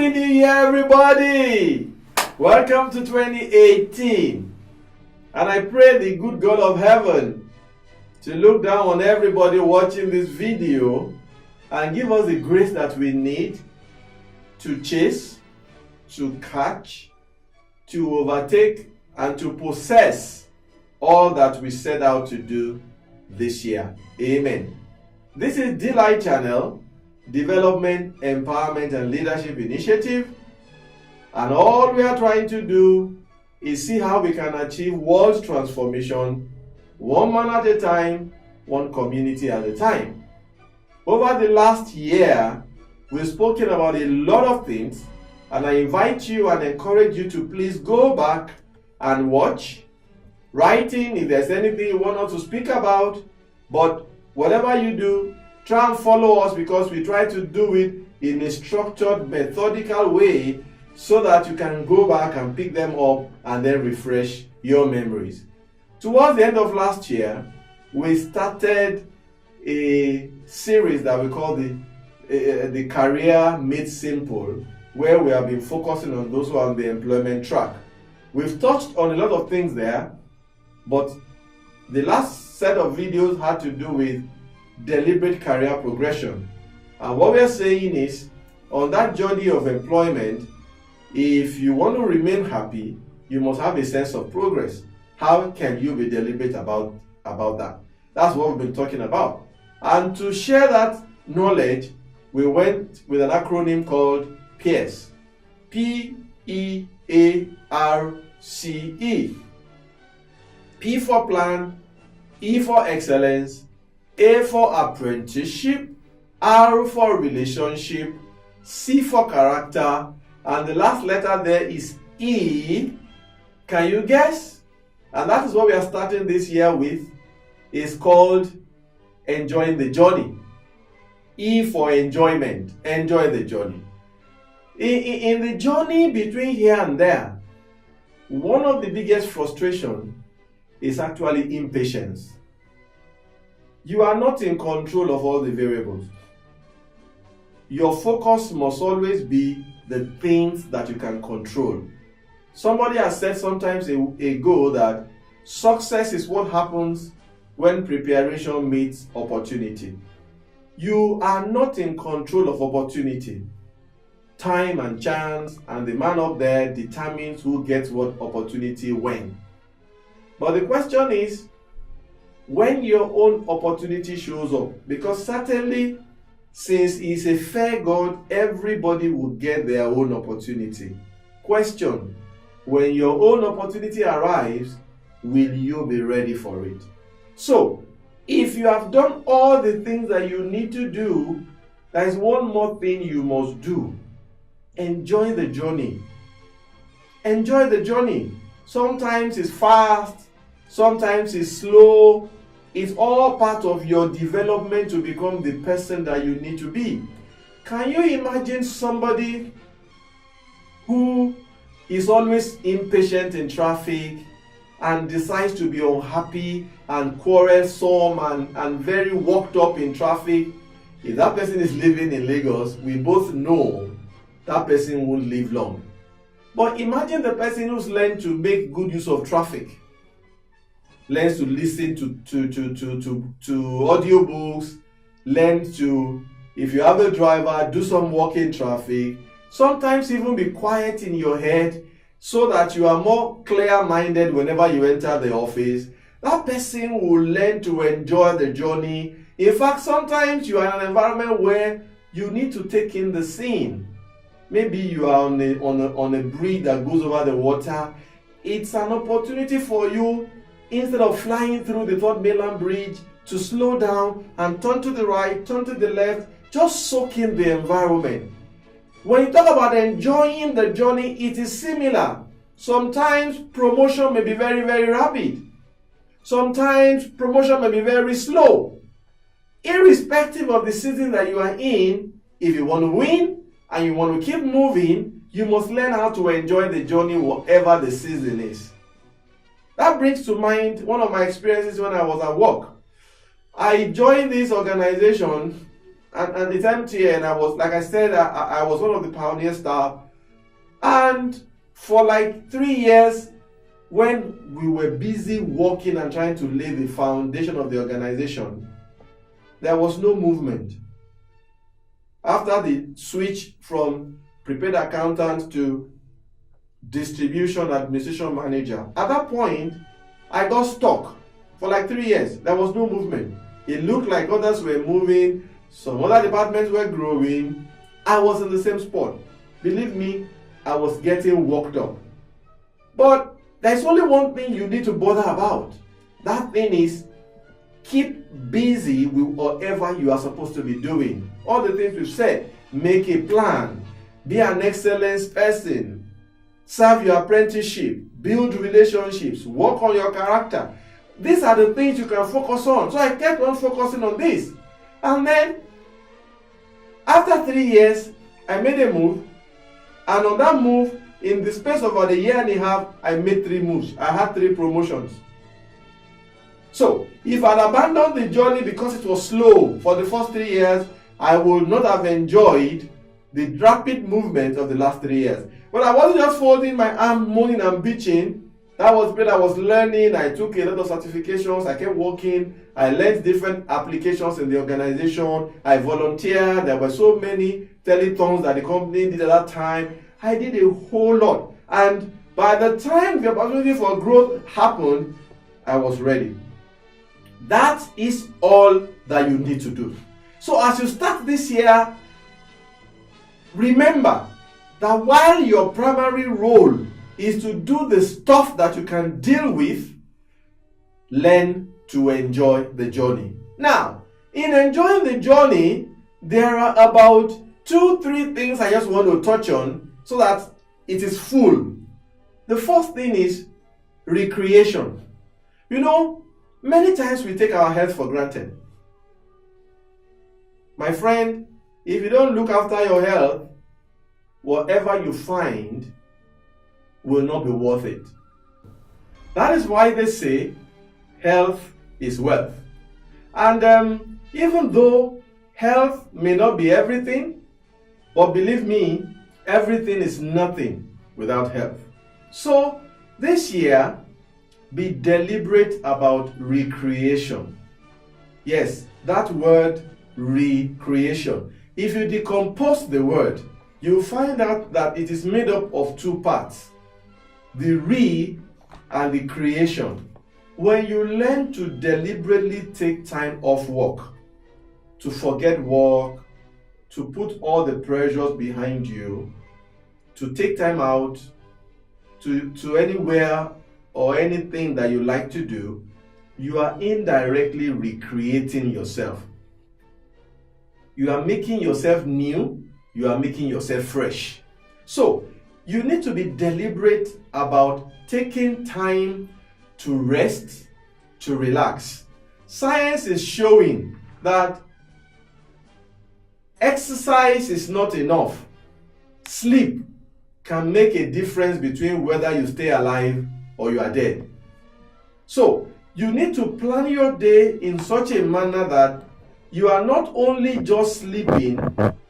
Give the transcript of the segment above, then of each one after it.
Happy New Year, everybody! Welcome to 2018. And I pray the good God of heaven to look down on everybody watching this video and give us the grace that we need to chase, to catch, to overtake, and to possess all that we set out to do this year. Amen. This is Delight Channel, Development, Empowerment, and Leadership Initiative. And all we are trying to do is see how we can achieve world transformation, one man at a time, one community at a time. Over the last year, we've spoken about a lot of things, and I invite you and encourage you to please go back and watch, write in if there's anything you want us to speak about, but whatever you do, try and follow us, because we try to do it in a structured, methodical way so that you can go back and pick them up and then refresh your memories. Towards the end of last year, we started a series that we call the Career Made Simple, where we have been focusing on those who are on the employment track. We've touched on a lot of things there, but the last set of videos had to do with deliberate career progression. And what we are saying is, on that journey of employment, if you want to remain happy, you must have a sense of progress. How can you be deliberate about that? That's what we've been talking about. And to share that knowledge, we went with an acronym called PEARCE. P-E-A-R-C-E. P for plan, E for excellence, A for apprenticeship, R for relationship, C for character, and the last letter there is E. Can you guess? And that is what we are starting this year with. It's called enjoying the journey. E for enjoyment. Enjoy the journey. In the journey between here and there, one of the biggest frustrations is actually impatience. You are not in control of all the variables. Your focus must always be the things that you can control. Somebody has said sometimes ago that success is what happens when preparation meets opportunity. You are not in control of opportunity. Time and chance and the man up there determines who gets what opportunity when. But the question is, when your own opportunity shows up, because certainly, since He's a fair God, everybody will get their own opportunity. Question: when your own opportunity arrives, will you be ready for it? So, if you have done all the things that you need to do, there is one more thing you must do. Enjoy the journey. Enjoy the journey. Sometimes it's fast, sometimes it's slow. It's all part of your development to become the person that you need to be. Can you imagine somebody who is always impatient in traffic and decides to be unhappy and quarrelsome and very worked up in traffic? If that person is living in Lagos, we both know that person won't live long. But imagine the person who's learned to make good use of traffic, learns to listen to audiobooks, learns to, if you have a driver, do some walk in traffic, sometimes even be quiet in your head so that you are more clear-minded whenever you enter the office. That person will learn to enjoy the journey. In fact, sometimes you are in an environment where you need to take in the scene. Maybe you are on a bridge that goes over the water. It's an opportunity for you, instead of flying through the Third Mainland Bridge, to slow down and turn to the right, turn to the left, just soak in the environment. When you talk about enjoying the journey, it is similar. Sometimes promotion may be very, very rapid. Sometimes promotion may be very slow. Irrespective of the season that you are in, if you want to win and you want to keep moving, you must learn how to enjoy the journey whatever the season is. That brings to mind one of my experiences when I was at work. I joined this organization and it's empty, and I was, like I said, I was one of the pioneer staff. And for like 3 years, when we were busy working and trying to lay the foundation of the organization, there was no movement. After the switch from prepaid accountant to distribution administration manager, at that point, I got stuck for like 3 years. There was no movement. It looked like others were moving, some other departments were growing. I was in the same spot. Believe me, I was getting worked up. But there's only one thing you need to bother about. That thing is, keep busy with whatever you are supposed to be doing. All the things we've said. Make a plan. Be an excellence person. Serve your apprenticeship. Build relationships. Work on your character. These are the things you can focus on. So I kept on focusing on this. And then, after 3 years, I made a move. And on that move, in the space of about a year and a half, I made 3 moves. I had 3 promotions. So, if I'd abandoned the journey because it was slow for the first 3 years, I would not have enjoyed the rapid movement of the last 3 years. But I wasn't just folding my arm, moaning and bitching. That was great. I was learning. I took a lot of certifications. I kept working. I learned different applications in the organization. I volunteered. There were so many telethons that the company did at that time. I did a whole lot. And by the time the opportunity for growth happened, I was ready. That is all that you need to do. So as you start this year, remember that while your primary role is to do the stuff that you can deal with, learn to enjoy the journey. Now, in enjoying the journey, there are about 2-3 things I just want to touch on so that it is full. The first thing is recreation. You know, many times we take our health for granted. My friend, if you don't look after your health, whatever you find will not be worth it. That is why they say health is wealth. And even though health may not be everything, but believe me, everything is nothing without health. So this year, be deliberate about recreation. Yes, that word recreation. If you decompose the word, you'll find out that it is made up of 2 parts. The re and the creation. When you learn to deliberately take time off work, to forget work, to put all the pressures behind you, to take time out to anywhere or anything that you like to do, you are indirectly recreating yourself. You are making yourself new, you are making yourself fresh. So, you need to be deliberate about taking time to rest, to relax. Science is showing that exercise is not enough. Sleep can make a difference between whether you stay alive or you are dead. So, you need to plan your day in such a manner that you are not only just sleeping,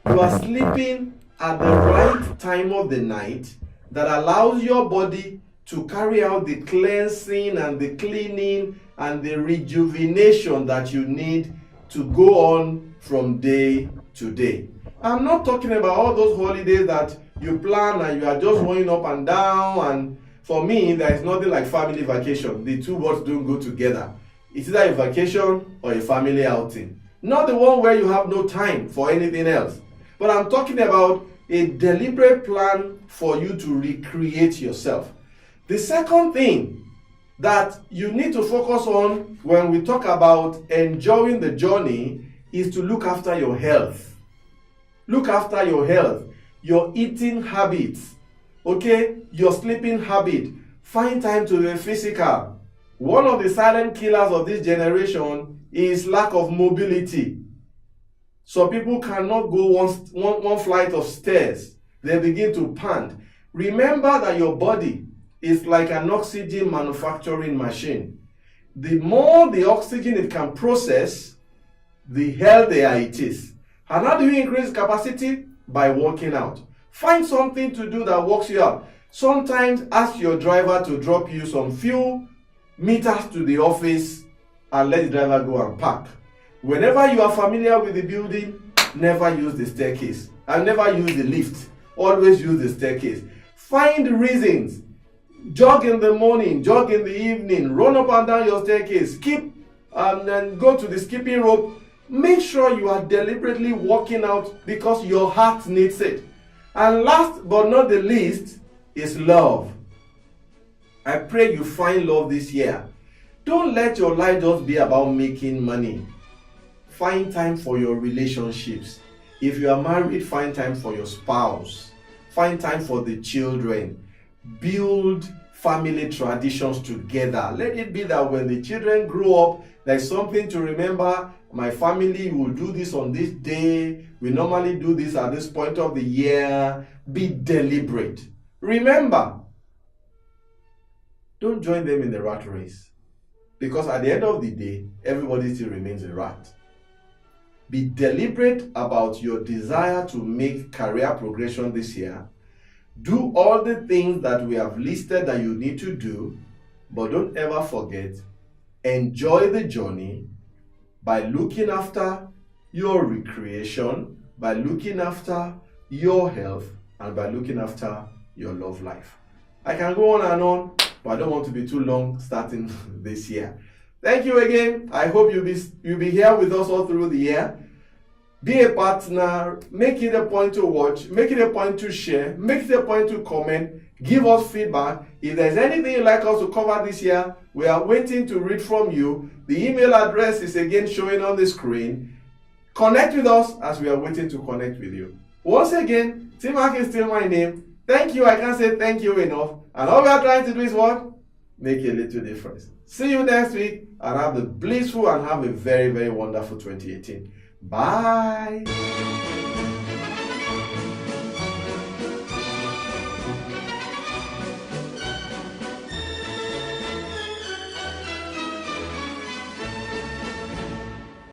you are sleeping at the right time of the night that allows your body to carry out the cleansing and the cleaning and the rejuvenation that you need to go on from day to day. I'm not talking about all those holidays that you plan and you are just going up and down, and for me, there is nothing like family vacation. The 2 words don't go together. It's either a vacation or a family outing. Not the one where you have no time for anything else. But I'm talking about a deliberate plan for you to recreate yourself. The second thing that you need to focus on when we talk about enjoying the journey is to look after your health. Look after your health, your eating habits, okay, your sleeping habit. Find time to be physical. One of the silent killers of this generation is lack of mobility. So people cannot go one flight of stairs. They begin to pant. Remember that your body is like an oxygen manufacturing machine. The more the oxygen it can process, the healthier it is. And how do you increase capacity? By working out. Find something to do that works you out. Sometimes ask your driver to drop you some few meters to the office and let the driver go and park. Whenever you are familiar with the building, never use the staircase and never use the lift. Always use the staircase. Find reasons. Jog in the morning, jog in the evening, run up and down your staircase, skip and then go to the skipping rope. Make sure you are deliberately working out because your heart needs it. And last but not the least is love. I pray you find love this year. Don't let your life just be about making money. Find time for your relationships. If you are married, find time for your spouse. Find time for the children. Build family traditions together. Let it be that when the children grow up, there's something to remember. My family will do this on this day. We normally do this at this point of the year. Be deliberate. Remember, don't join them in the rat race. Because at the end of the day, everybody still remains a rat. Be deliberate about your desire to make career progression this year. Do all the things that we have listed that you need to do, but don't ever forget, enjoy the journey by looking after your recreation, by looking after your health, and by looking after your love life. I can go on and on, but I don't want to be too long starting this year. Thank you again. I hope you'll be here with us all through the year. Be a partner. Make it a point to watch. Make it a point to share. Make it a point to comment. Give us feedback. If there's anything you'd like us to cover this year, we are waiting to read from you. The email address is again showing on the screen. Connect with us as we are waiting to connect with you. Once again, T-Mark is still my name. Thank you. I can't say thank you enough. And all we are trying to do is what? Make a little difference. See you next week and have a blissful and have a very, very wonderful 2018. Bye.